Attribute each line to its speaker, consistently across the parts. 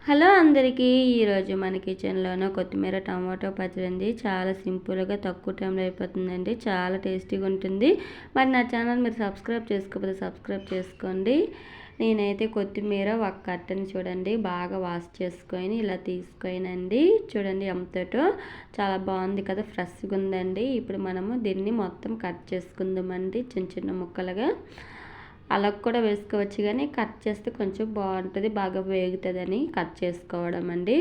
Speaker 1: Hello అందరికీ, ఈరోజు మన కిచెన్లోనూ కొత్తిమీర టమాటో పచ్చడి అండి. చాలా సింపుల్గా తక్కువ టైంలో అయిపోతుందండి. చాలా టేస్టీగా ఉంటుంది. మరి నా ఛానల్ మీరు సబ్స్క్రైబ్ చేసుకోకపోతే సబ్స్క్రైబ్ చేసుకోండి. నేనైతే కొత్తిమీర ఒక కట్టని చూడండి బాగా వాష్ చేసుకొని ఇలా తీసుకోనండి. చూడండి ఎంతటో చాలా బాగుంది కదా, ఫ్రెష్గా ఉందండి. ఇప్పుడు మనము దీన్ని మొత్తం కట్ చేసుకుందామండి చిన్న చిన్న ముక్కలుగా. అలా కూడా వేసుకోవచ్చు, కానీ కట్ చేస్తే కొంచెం బాగుంటుంది, బాగా వేగుతుందని కట్ చేసుకోవడం అండి.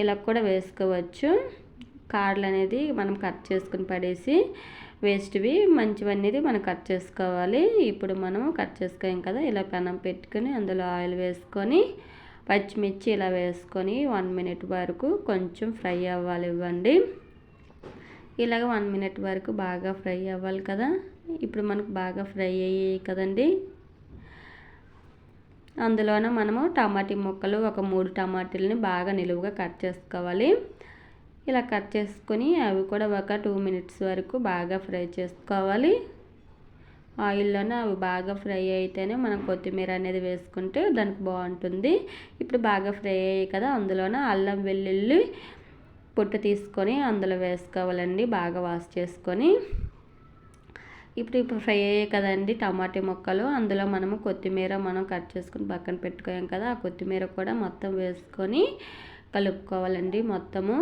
Speaker 1: ఇలా కూడా వేసుకోవచ్చు. కాడలు అనేది మనం కట్ చేసుకుని పడేసి వేస్ట్వి మంచివన్నీ మనం కట్ చేసుకోవాలి. ఇప్పుడు మనం కట్ చేసుకోం కదా, ఇలా పెనం పెట్టుకొని అందులో ఆయిల్ వేసుకొని పచ్చిమిర్చి ఇలా వేసుకొని 1 మినిట్ వరకు కొంచెం ఫ్రై అవ్వాలి ఇవ్వండి. ఇలాగ 1 మినిట్ వరకు బాగా ఫ్రై అవ్వాలి కదా. ఇప్పుడు మనకు బాగా ఫ్రై అయ్యాయి కదండి. అందులోనే మనము టమాటీ ముక్కలు ఒక 3 టమాటీలని బాగా నిలువుగా కట్ చేసుకోవాలి. ఇలా కట్ చేసుకొని అవి కూడా ఒక 2 మినిట్స్ వరకు బాగా ఫ్రై చేసుకోవాలి. ఆయిల్లోనే అవి బాగా ఫ్రై అయితేనే మనం కొత్తిమీర అనేది వేసుకుంటే దానికి బాగుంటుంది. ఇప్పుడు బాగా ఫ్రై అయ్యాయి కదా, అందులోనే అల్లం వెల్లుల్లి పొట్టు తీసుకొని అందులో వేసుకోవాలండి, బాగా వాష్ చేసుకొని. ఇప్పుడు ఫ్రై అయ్యాయి కదండి టమాటా ముక్కలు. అందులో మనము కొత్తిమీర మనం కట్ చేసుకుని పక్కన పెట్టుకోయాం కదా, ఆ కొత్తిమీర కూడా మొత్తం వేసుకొని కలుపుకోవాలండి. మొత్తము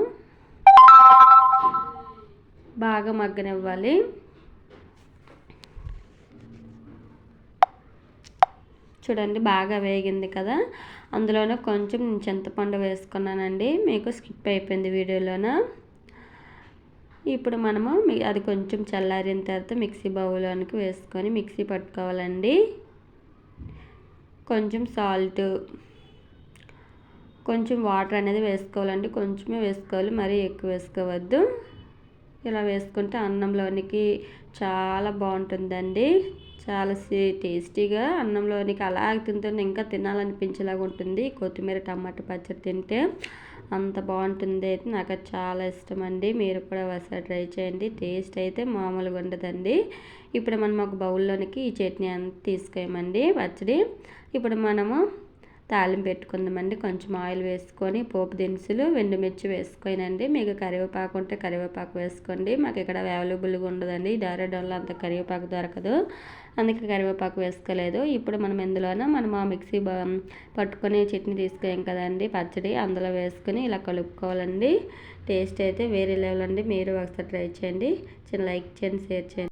Speaker 1: బాగా మగ్గనివ్వాలి. చూడండి బాగా వేగింది కదా. అందులోనే కొంచెం చింతపండు వేసుకున్నానండి, మీకు స్కిప్ అయిపోయింది వీడియోలోన. ఇప్పుడు మనము అది కొంచెం చల్లారిన తర్వాత మిక్సీ బౌల్లోనికి వేసుకొని మిక్సీ పట్టుకోవాలండి. కొంచెం సాల్ట్, కొంచెం వాటర్ అనేది వేసుకోవాలండి. కొంచెమే వేసుకోవాలి, మరీ ఎక్కువ వేసుకోవద్దు. ఇలా వేసుకుంటే అన్నంలోనికి చాలా బాగుంటుందండి. చాలా టేస్టీగా అన్నంలోనికి అలా తింటుంటే ఇంకా తినాలనిపించేలాగా ఉంటుంది. కొత్తిమీర టమాటా పచ్చడి తింటే అంత బాగుంటుంది. అయితే నాకు చాలా ఇష్టం అండి. మీరు కూడా ఒకసారి ట్రై చేయండి. టేస్ట్ అయితే మామూలుగా ఉండదండి. ఇప్పుడు మనం ఒక బౌల్లోనికి ఈ చట్నీ అంతా తీసుకోమండి పచ్చడి. ఇప్పుడు మనము తాలింపు పెట్టుకుందామండి. కొంచెం ఆయిల్ వేసుకొని పోపు దినుసులు ఎండుమిర్చి వేసుకోనండి. మీకు కరివేపాకు ఉంటే కరివేపాకు వేసుకోండి. మాకు ఇక్కడ అవైలబుల్గా ఉండదండి, డైరెక్ట్లో అంత కరివేపాకు దొరకదు, అందుకే కరివేపాకు వేసుకోలేదు. ఇప్పుడు మనం ఇందులోనే మనం ఆ మిక్సీ పట్టుకొని చట్నీ తీసుకోయాం కదండి పచ్చడి, అందులో వేసుకొని ఇలా కలుపుకోవాలండి. టేస్ట్ అయితే వేరే లెవెల్ అండి. మీరు ఒకసారి ట్రై చేయండి. చిన్న లైక్ చేయండి, షేర్ చేయండి.